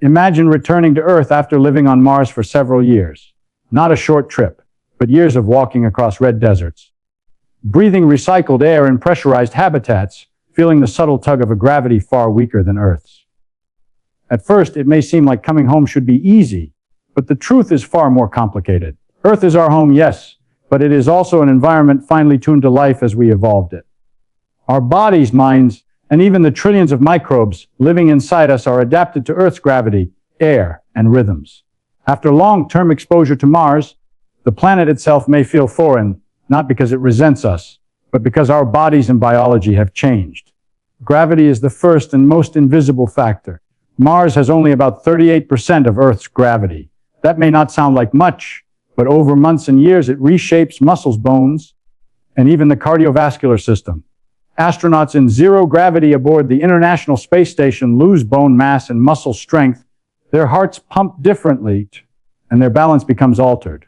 Imagine returning to Earth after living on Mars for several years. Not a short trip, but years of walking across red deserts. Breathing recycled air in pressurized habitats, feeling the subtle tug of a gravity far weaker than Earth's. At first, it may seem like coming home should be easy, but the truth is far more complicated. Earth is our home, yes, but it is also an environment finely tuned to life as we evolved it. Our bodies, minds, and even the trillions of microbes living inside us are adapted to Earth's gravity, air, and rhythms. After long-term exposure to Mars, the planet itself may feel foreign, not because it resents us, but because our bodies and biology have changed. Gravity is the first and most invisible factor. Mars has only about 38% of Earth's gravity. That may not sound like much, but over months and years it reshapes muscles, bones, and even the cardiovascular system. Astronauts in zero gravity aboard the International Space Station lose bone mass and muscle strength. Their hearts pump differently, and their balance becomes altered.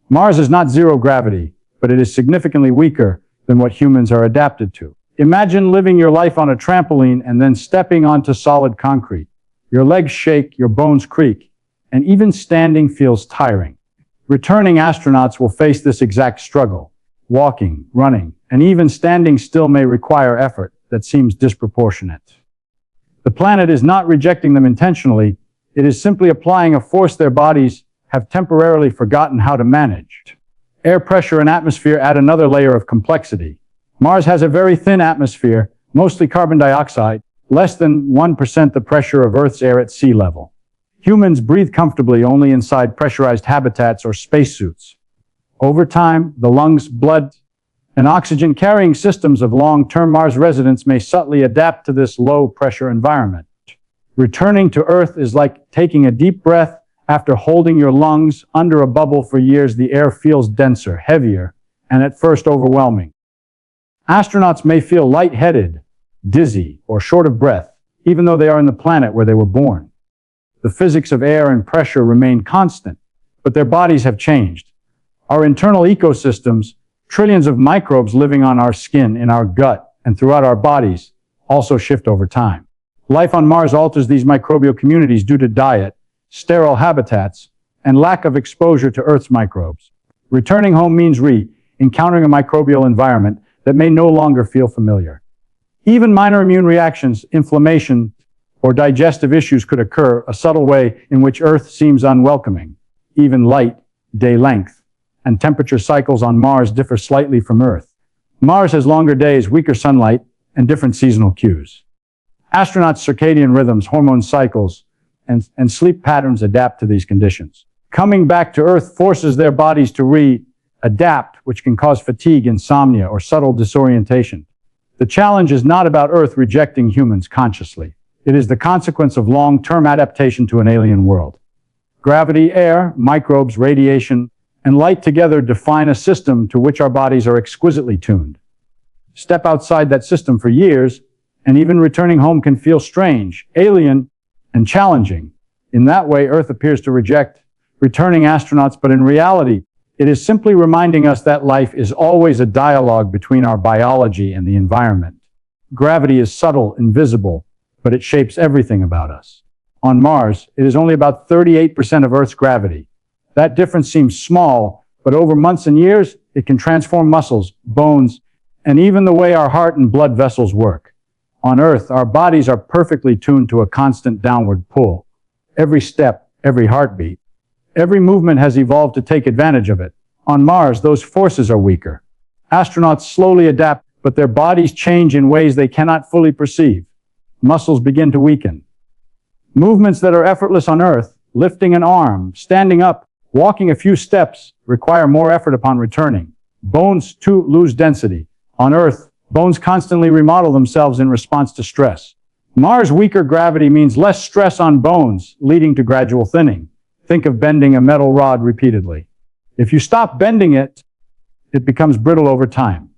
Mars is not zero gravity, but it is significantly weaker than what humans are adapted to. Imagine living your life on a trampoline and then stepping onto solid concrete. Your legs shake, your bones creak, and even standing feels tiring. Returning astronauts will face this exact struggle. Walking, running, and even standing still may require effort that seems disproportionate. The planet is not rejecting them intentionally. It is simply applying a force their bodies have temporarily forgotten how to manage. Air pressure and atmosphere add another layer of complexity. Mars has a very thin atmosphere, mostly carbon dioxide, less than 1% the pressure of Earth's air at sea level. Humans breathe comfortably only inside pressurized habitats or spacesuits. Over time, the lungs, blood, and oxygen-carrying systems of long-term Mars residents may subtly adapt to this low-pressure environment. Returning to Earth is like taking a deep breath. After holding your lungs under a bubble for years, the air feels denser, heavier, and at first overwhelming. Astronauts may feel lightheaded, dizzy, or short of breath, even though they are on the planet where they were born. The physics of air and pressure remain constant, but their bodies have changed. Our internal ecosystems, trillions of microbes living on our skin, in our gut, and throughout our bodies, also shift over time. Life on Mars alters these microbial communities due to diet, sterile habitats, and lack of exposure to Earth's microbes. Returning home means encountering a microbial environment that may no longer feel familiar. Even minor immune reactions, inflammation, or digestive issues could occur, a subtle way in which Earth seems unwelcoming. Even light, day length, and temperature cycles on Mars differ slightly from Earth. Mars has longer days, weaker sunlight, and different seasonal cues. Astronauts' circadian rhythms, hormone cycles, and sleep patterns adapt to these conditions. Coming back to Earth forces their bodies to adapt, which can cause fatigue, insomnia, or subtle disorientation. The challenge is not about Earth rejecting humans consciously. It is the consequence of long-term adaptation to an alien world. Gravity, air, microbes, radiation, and light together define a system to which our bodies are exquisitely tuned. Step outside that system for years, and even returning home can feel strange, alien, and challenging. In that way, Earth appears to reject returning astronauts, but in reality, it is simply reminding us that life is always a dialogue between our biology and the environment. Gravity is subtle, invisible, but it shapes everything about us. On Mars, it is only about 38% of Earth's gravity. That difference seems small, but over months and years, it can transform muscles, bones, and even the way our heart and blood vessels work. On Earth, our bodies are perfectly tuned to a constant downward pull. Every step, every heartbeat, every movement has evolved to take advantage of it. On Mars, those forces are weaker. Astronauts slowly adapt, but their bodies change in ways they cannot fully perceive. Muscles begin to weaken. Movements that are effortless on Earth, lifting an arm, standing up, walking a few steps, require more effort upon returning. Bones, too, lose density. On Earth, bones constantly remodel themselves in response to stress. Mars' weaker gravity means less stress on bones, leading to gradual thinning. Think of bending a metal rod repeatedly. If you stop bending it, it becomes brittle over time.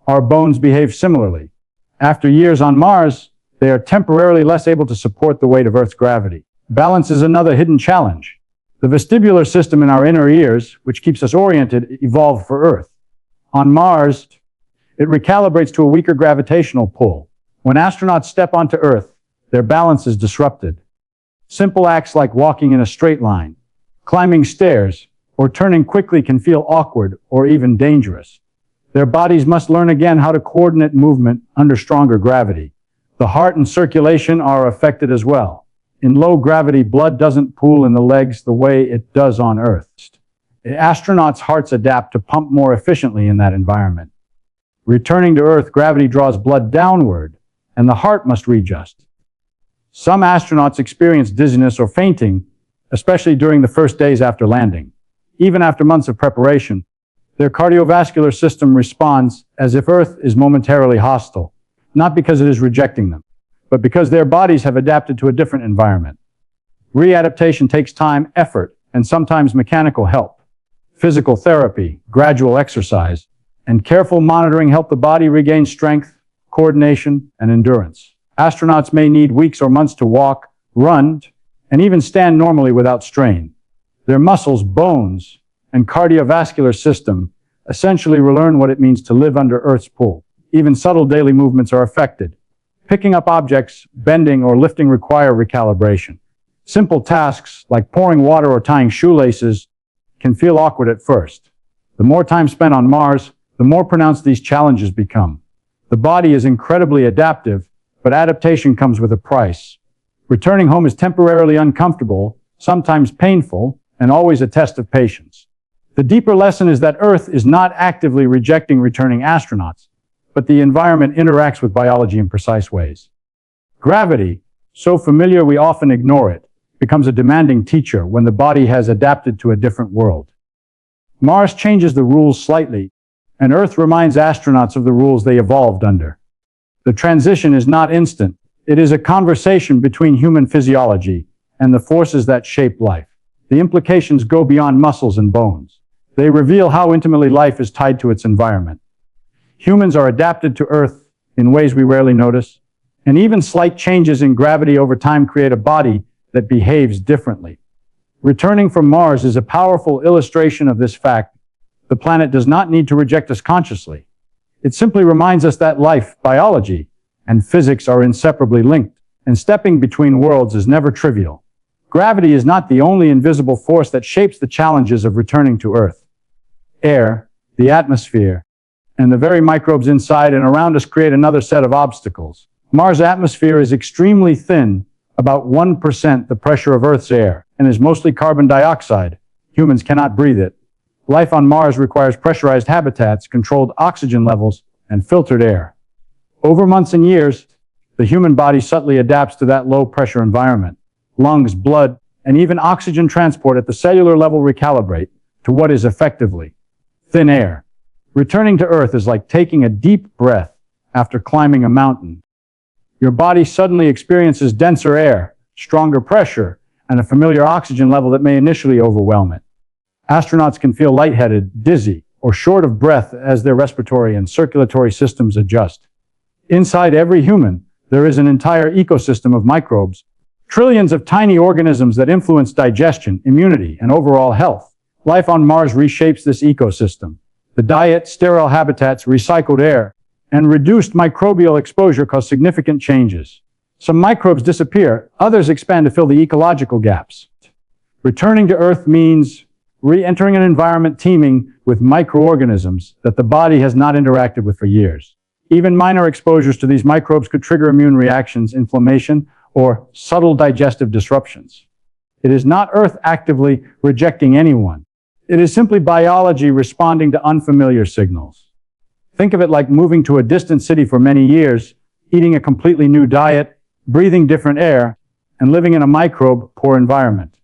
Our bones behave similarly. After years on Mars, they are temporarily less able to support the weight of Earth's gravity. Balance is another hidden challenge. The vestibular system in our inner ears, which keeps us oriented, evolved for Earth. On Mars, it recalibrates to a weaker gravitational pull. When astronauts step onto Earth, their balance is disrupted. Simple acts like walking in a straight line, climbing stairs, or turning quickly can feel awkward or even dangerous. Their bodies must learn again how to coordinate movement under stronger gravity. The heart and circulation are affected as well. In low gravity, blood doesn't pool in the legs the way it does on Earth. Astronauts' hearts adapt to pump more efficiently in that environment. Returning to Earth, gravity draws blood downward, and the heart must readjust. Some astronauts experience dizziness or fainting, especially during the first days after landing. Even after months of preparation, their cardiovascular system responds as if Earth is momentarily hostile, not because it is rejecting them, but because their bodies have adapted to a different environment. Readaptation takes time, effort, and sometimes mechanical help. Physical therapy, gradual exercise, and careful monitoring help the body regain strength, coordination, and endurance. Astronauts may need weeks or months to walk, run, and even stand normally without strain. Their muscles, bones, and cardiovascular system essentially relearn what it means to live under Earth's pull. Even subtle daily movements are affected. Picking up objects, bending, or lifting require recalibration. Simple tasks like pouring water or tying shoelaces can feel awkward at first. The more time spent on Mars, the more pronounced these challenges become. The body is incredibly adaptive, but adaptation comes with a price. Returning home is temporarily uncomfortable, sometimes painful, and always a test of patience. The deeper lesson is that Earth is not actively rejecting returning astronauts, but the environment interacts with biology in precise ways. Gravity, so familiar we often ignore it, becomes a demanding teacher when the body has adapted to a different world. Mars changes the rules slightly, and Earth reminds astronauts of the rules they evolved under. The transition is not instant. It is a conversation between human physiology and the forces that shape life. The implications go beyond muscles and bones. They reveal how intimately life is tied to its environment. Humans are adapted to Earth in ways we rarely notice, and even slight changes in gravity over time create a body that behaves differently. Returning from Mars is a powerful illustration of this fact. The planet does not need to reject us consciously. It simply reminds us that life, biology, and physics are inseparably linked, and stepping between worlds is never trivial. Gravity is not the only invisible force that shapes the challenges of returning to Earth. Air, the atmosphere, and the very microbes inside and around us create another set of obstacles. Mars' atmosphere is extremely thin, about 1% the pressure of Earth's air, and is mostly carbon dioxide. Humans cannot breathe it. Life on Mars requires pressurized habitats, controlled oxygen levels, and filtered air. Over months and years, the human body subtly adapts to that low-pressure environment. Lungs, blood, and even oxygen transport at the cellular level recalibrate to what is effectively thin air. Returning to Earth is like taking a deep breath after climbing a mountain. Your body suddenly experiences denser air, stronger pressure, and a familiar oxygen level that may initially overwhelm it. Astronauts can feel lightheaded, dizzy, or short of breath as their respiratory and circulatory systems adjust. Inside every human, there is an entire ecosystem of microbes, trillions of tiny organisms that influence digestion, immunity, and overall health. Life on Mars reshapes this ecosystem. The diet, sterile habitats, recycled air, and reduced microbial exposure cause significant changes. Some microbes disappear, others expand to fill the ecological gaps. Returning to Earth means re-entering an environment teeming with microorganisms that the body has not interacted with for years. Even minor exposures to these microbes could trigger immune reactions, inflammation, or subtle digestive disruptions. It is not Earth actively rejecting anyone. It is simply biology responding to unfamiliar signals. Think of it like moving to a distant city for many years, eating a completely new diet, breathing different air, and living in a microbe-poor environment.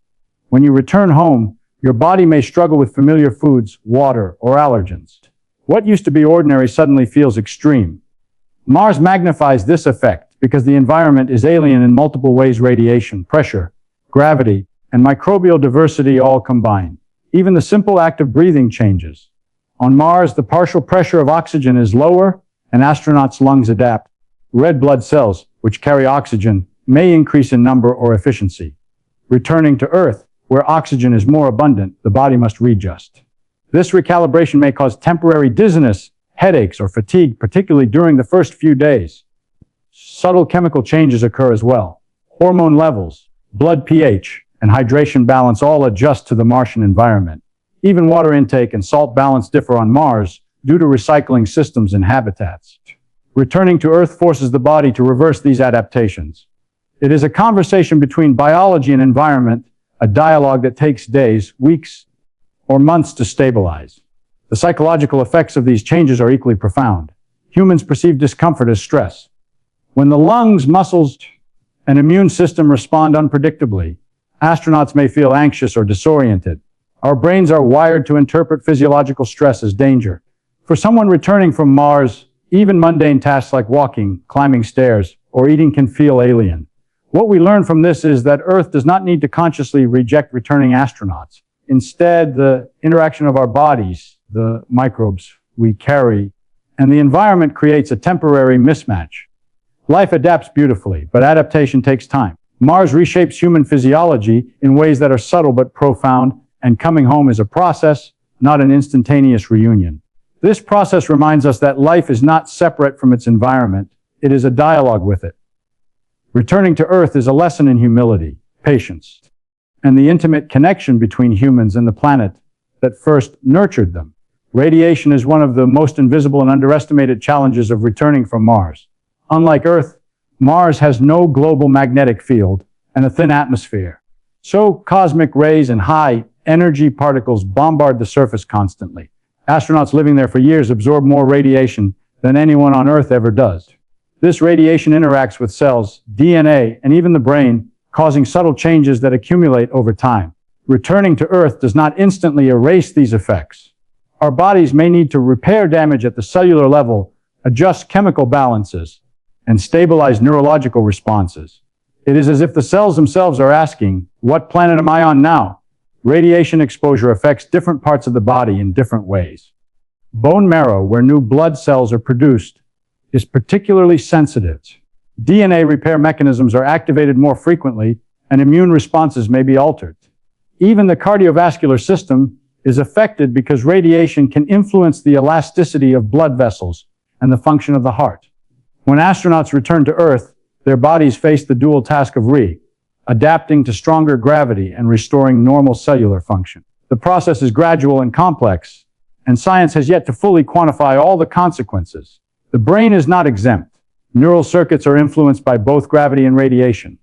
When you return home, your body may struggle with familiar foods, water, or allergens. What used to be ordinary suddenly feels extreme. Mars magnifies this effect because the environment is alien in multiple ways: radiation, pressure, gravity, and microbial diversity all combined. Even the simple act of breathing changes. On Mars, the partial pressure of oxygen is lower, and astronauts' lungs adapt. Red blood cells, which carry oxygen, may increase in number or efficiency. Returning to Earth, where oxygen is more abundant, the body must readjust. This recalibration may cause temporary dizziness, headaches, or fatigue, particularly during the first few days. Subtle chemical changes occur as well. Hormone levels, blood pH, and hydration balance all adjust to the Martian environment. Even water intake and salt balance differ on Mars due to recycling systems and habitats. Returning to Earth forces the body to reverse these adaptations. It is a conversation between biology and environment, a dialogue that takes days, weeks, or months to stabilize. The psychological effects of these changes are equally profound. Humans perceive discomfort as stress. When the lungs, muscles, and immune system respond unpredictably, astronauts may feel anxious or disoriented. Our brains are wired to interpret physiological stress as danger. For someone returning from Mars, even mundane tasks like walking, climbing stairs, or eating can feel alien. What we learn from this is that Earth does not need to consciously reject returning astronauts. Instead, the interaction of our bodies, the microbes we carry, and the environment creates a temporary mismatch. Life adapts beautifully, but adaptation takes time. Mars reshapes human physiology in ways that are subtle but profound, and coming home is a process, not an instantaneous reunion. This process reminds us that life is not separate from its environment, it is a dialogue with it. Returning to Earth is a lesson in humility, patience, and the intimate connection between humans and the planet that first nurtured them. Radiation is one of the most invisible and underestimated challenges of returning from Mars. Unlike Earth, Mars has no global magnetic field and a thin atmosphere. So cosmic rays and high-energy particles bombard the surface constantly. Astronauts living there for years absorb more radiation than anyone on Earth ever does. This radiation interacts with cells, DNA, and even the brain, causing subtle changes that accumulate over time. Returning to Earth does not instantly erase these effects. Our bodies may need to repair damage at the cellular level, adjust chemical balances, and stabilize neurological responses. It is as if the cells themselves are asking, "What planet am I on now?" Radiation exposure affects different parts of the body in different ways. Bone marrow, where new blood cells are produced, is particularly sensitive. DNA repair mechanisms are activated more frequently, and immune responses may be altered. Even the cardiovascular system is affected because radiation can influence the elasticity of blood vessels and the function of the heart. When astronauts return to Earth, their bodies face the dual task of adapting to stronger gravity and restoring normal cellular function. The process is gradual and complex, and science has yet to fully quantify all the consequences. The brain is not exempt. Neural circuits are influenced by both gravity and radiation.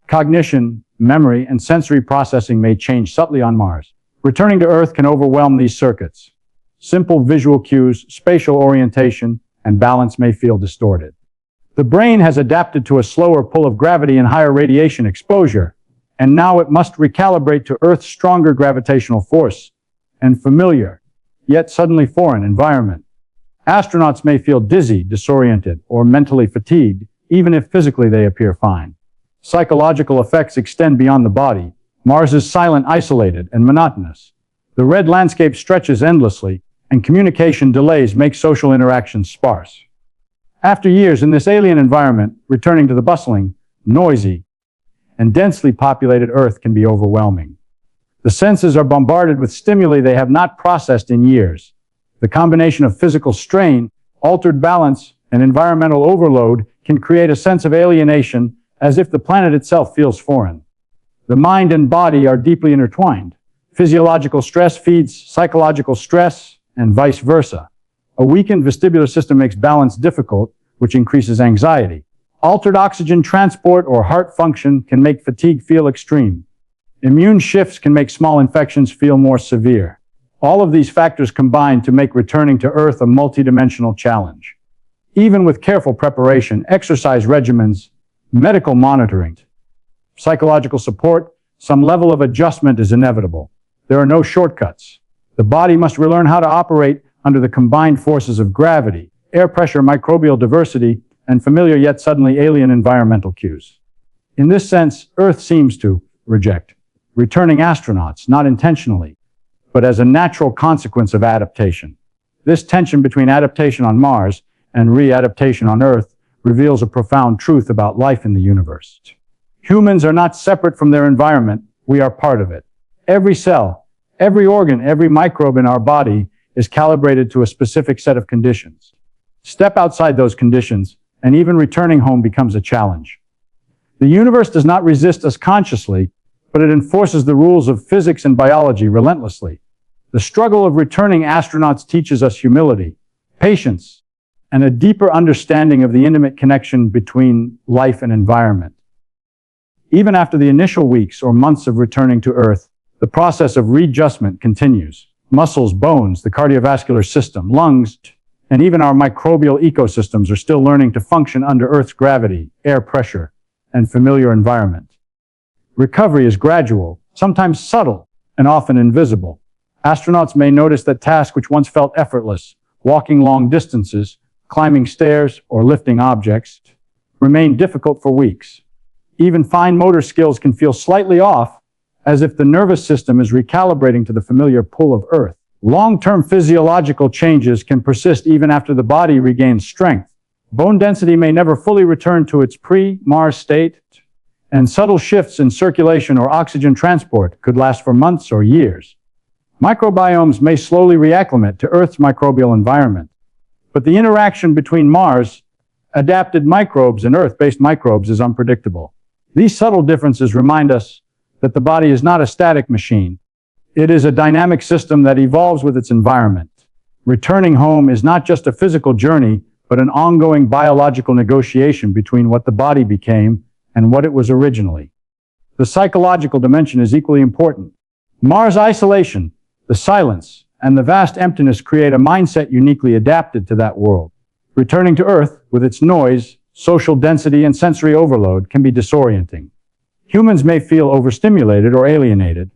Cognition, memory, and sensory processing may change subtly on Mars. Returning to Earth can overwhelm these circuits. Simple visual cues, spatial orientation, and balance may feel distorted. The brain has adapted to a slower pull of gravity and higher radiation exposure, and now it must recalibrate to Earth's stronger gravitational force and familiar, yet suddenly foreign environment. Astronauts may feel dizzy, disoriented, or mentally fatigued, even if physically they appear fine. Psychological effects extend beyond the body. Mars is silent, isolated, and monotonous. The red landscape stretches endlessly, and communication delays make social interactions sparse. After years in this alien environment, returning to the bustling, noisy, and densely populated Earth can be overwhelming. The senses are bombarded with stimuli they have not processed in years. The combination of physical strain, altered balance, and environmental overload can create a sense of alienation, as if the planet itself feels foreign. The mind and body are deeply intertwined. Physiological stress feeds psychological stress, and vice versa. A weakened vestibular system makes balance difficult, which increases anxiety. Altered oxygen transport or heart function can make fatigue feel extreme. Immune shifts can make small infections feel more severe. All of these factors combine to make returning to Earth a multidimensional challenge. Even with careful preparation, exercise regimens, medical monitoring, psychological support, some level of adjustment is inevitable. There are no shortcuts. The body must relearn how to operate under the combined forces of gravity, air pressure, microbial diversity, and familiar yet suddenly alien environmental cues. In this sense, Earth seems to reject returning astronauts, not intentionally, but as a natural consequence of adaptation. This tension between adaptation on Mars and re-adaptation on Earth reveals a profound truth about life in the universe. Humans are not separate from their environment, we are part of it. Every cell, every organ, every microbe in our body is calibrated to a specific set of conditions. Step outside those conditions, and even returning home becomes a challenge. The universe does not resist us consciously, but it enforces the rules of physics and biology relentlessly. The struggle of returning astronauts teaches us humility, patience, and a deeper understanding of the intimate connection between life and environment. Even after the initial weeks or months of returning to Earth, the process of readjustment continues. Muscles, bones, the cardiovascular system, lungs, and even our microbial ecosystems are still learning to function under Earth's gravity, air pressure, and familiar environment. Recovery is gradual, sometimes subtle, and often invisible. Astronauts may notice that tasks which once felt effortless, walking long distances, climbing stairs, or lifting objects, remain difficult for weeks. Even fine motor skills can feel slightly off, as if the nervous system is recalibrating to the familiar pull of Earth. Long-term physiological changes can persist even after the body regains strength. Bone density may never fully return to its pre-Mars state, and subtle shifts in circulation or oxygen transport could last for months or years. Microbiomes may slowly reacclimate to Earth's microbial environment, but the interaction between Mars-adapted microbes and Earth-based microbes is unpredictable. These subtle differences remind us that the body is not a static machine. It is a dynamic system that evolves with its environment. Returning home is not just a physical journey, but an ongoing biological negotiation between what the body became and what it was originally. The psychological dimension is equally important. Mars isolation, the silence, and the vast emptiness create a mindset uniquely adapted to that world. Returning to Earth, with its noise, social density, and sensory overload, can be disorienting. Humans may feel overstimulated or alienated,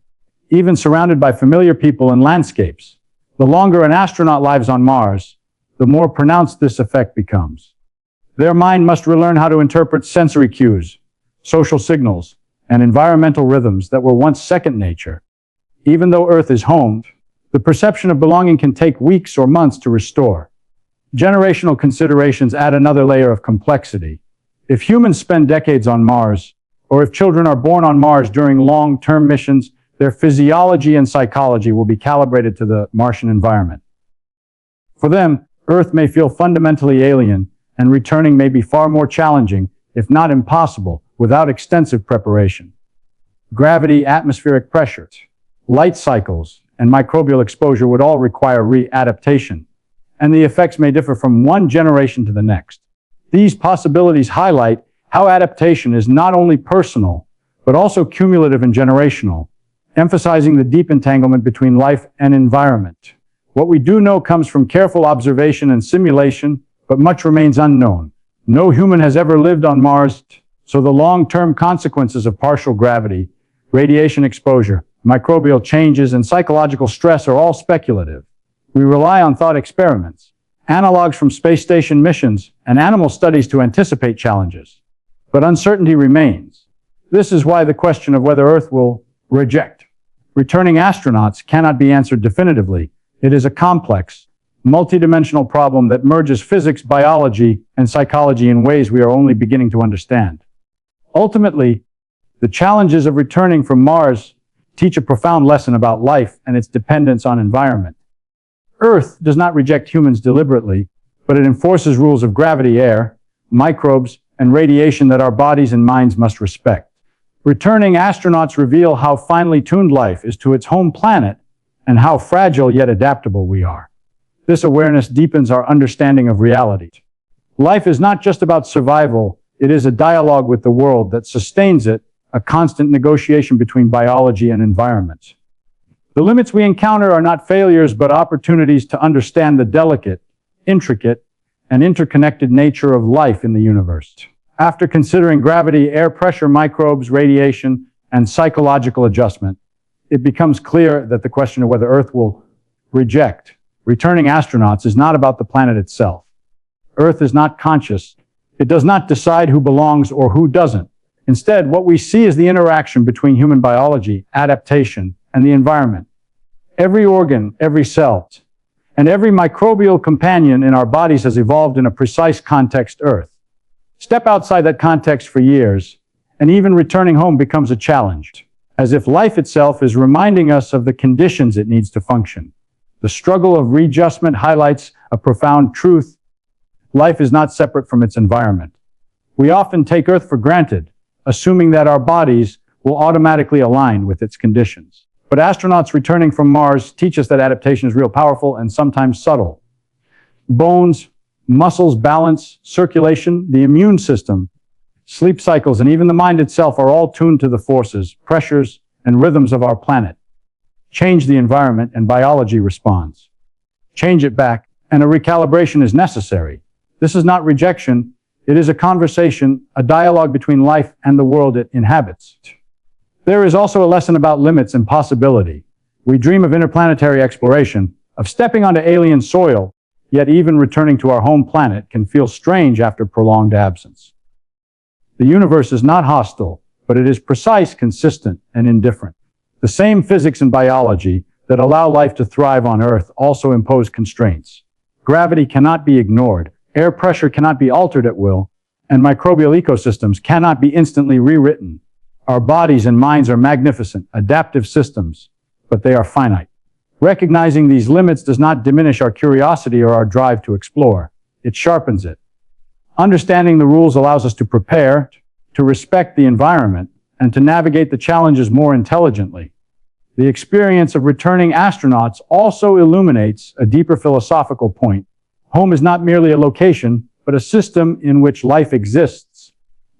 even surrounded by familiar people and landscapes. The longer an astronaut lives on Mars, the more pronounced this effect becomes. Their mind must relearn how to interpret sensory cues, social signals, and environmental rhythms that were once second nature. Even though Earth is home, the perception of belonging can take weeks or months to restore. Generational considerations add another layer of complexity. If humans spend decades on Mars, or if children are born on Mars during long-term missions, their physiology and psychology will be calibrated to the Martian environment. For them, Earth may feel fundamentally alien, and returning may be far more challenging, if not impossible, without extensive preparation. Gravity, atmospheric pressure, light cycles, and microbial exposure would all require readaptation, and the effects may differ from one generation to the next. These possibilities highlight how adaptation is not only personal, but also cumulative and generational, emphasizing the deep entanglement between life and environment. What we do know comes from careful observation and simulation, but much remains unknown. No human has ever lived on Mars, so the long-term consequences of partial gravity, radiation exposure, microbial changes, and psychological stress are all speculative. We rely on thought experiments, analogs from space station missions, and animal studies to anticipate challenges. But uncertainty remains. This is why the question of whether Earth will reject returning astronauts cannot be answered definitively. It is a complex, multidimensional problem that merges physics, biology, and psychology in ways we are only beginning to understand. Ultimately, the challenges of returning from Mars teach a profound lesson about life and its dependence on environment. Earth does not reject humans deliberately, but it enforces rules of gravity, air, microbes, and radiation that our bodies and minds must respect. Returning astronauts reveal how finely tuned life is to its home planet and how fragile yet adaptable we are. This awareness deepens our understanding of reality. Life is not just about survival, it is a dialogue with the world that sustains it, a constant negotiation between biology and environment. The limits we encounter are not failures, but opportunities to understand the delicate, intricate, and interconnected nature of life in the universe. After considering gravity, air pressure, microbes, radiation, and psychological adjustment, it becomes clear that the question of whether Earth will reject returning astronauts is not about the planet itself. Earth is not conscious. It does not decide who belongs or who doesn't. Instead, what we see is the interaction between human biology, adaptation, and the environment. Every organ, every cell, and every microbial companion in our bodies has evolved in a precise context, Earth. Step outside that context for years, and even returning home becomes a challenge, as if life itself is reminding us of the conditions it needs to function. The struggle of readjustment highlights a profound truth. Life is not separate from its environment. We often take Earth for granted, assuming that our bodies will automatically align with its conditions. But astronauts returning from Mars teach us that adaptation is real powerful and sometimes subtle. Bones, muscles, balance, circulation, the immune system, sleep cycles, and even the mind itself are all tuned to the forces, pressures, and rhythms of our planet. Change the environment and biology responds. Change it back, and a recalibration is necessary. This is not rejection, it is a conversation, a dialogue between life and the world it inhabits. There is also a lesson about limits and possibility. We dream of interplanetary exploration, of stepping onto alien soil, yet even returning to our home planet can feel strange after prolonged absence. The universe is not hostile, but it is precise, consistent, and indifferent. The same physics and biology that allow life to thrive on Earth also impose constraints. Gravity cannot be ignored, air pressure cannot be altered at will, and microbial ecosystems cannot be instantly rewritten. Our bodies and minds are magnificent, adaptive systems, but they are finite. Recognizing these limits does not diminish our curiosity or our drive to explore. It sharpens it. Understanding the rules allows us to prepare, to respect the environment, and to navigate the challenges more intelligently. The experience of returning astronauts also illuminates a deeper philosophical point. Home is not merely a location, but a system in which life exists.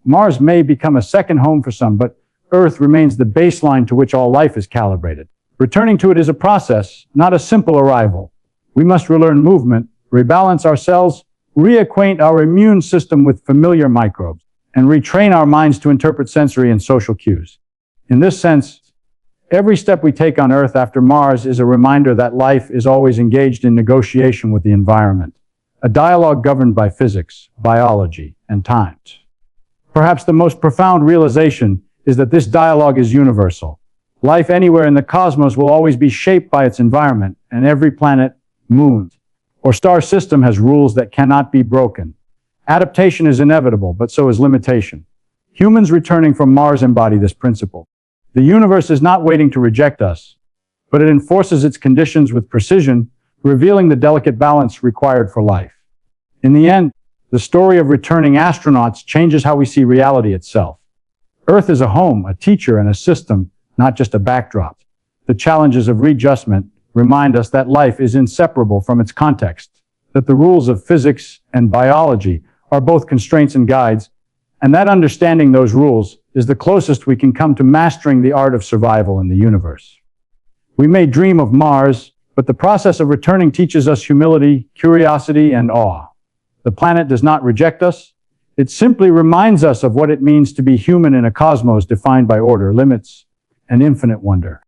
Mars may become a second home for some, but Earth remains the baseline to which all life is calibrated. Returning to it is a process, not a simple arrival. We must relearn movement, rebalance ourselves, reacquaint our immune system with familiar microbes, and retrain our minds to interpret sensory and social cues. In this sense, every step we take on Earth after Mars is a reminder that life is always engaged in negotiation with the environment, a dialogue governed by physics, biology, and time. Perhaps the most profound realization is that this dialogue is universal. Life anywhere in the cosmos will always be shaped by its environment, and every planet, moon, or star system has rules that cannot be broken. Adaptation is inevitable, but so is limitation. Humans returning from Mars embody this principle. The universe is not waiting to reject us, but it enforces its conditions with precision, revealing the delicate balance required for life. In the end, the story of returning astronauts changes how we see reality itself. Earth is a home, a teacher, and a system, not just a backdrop. The challenges of readjustment remind us that life is inseparable from its context, that the rules of physics and biology are both constraints and guides, and that understanding those rules is the closest we can come to mastering the art of survival in the universe. We may dream of Mars, but the process of returning teaches us humility, curiosity, and awe. The planet does not reject us. It simply reminds us of what it means to be human in a cosmos defined by order, limits, and infinite wonder.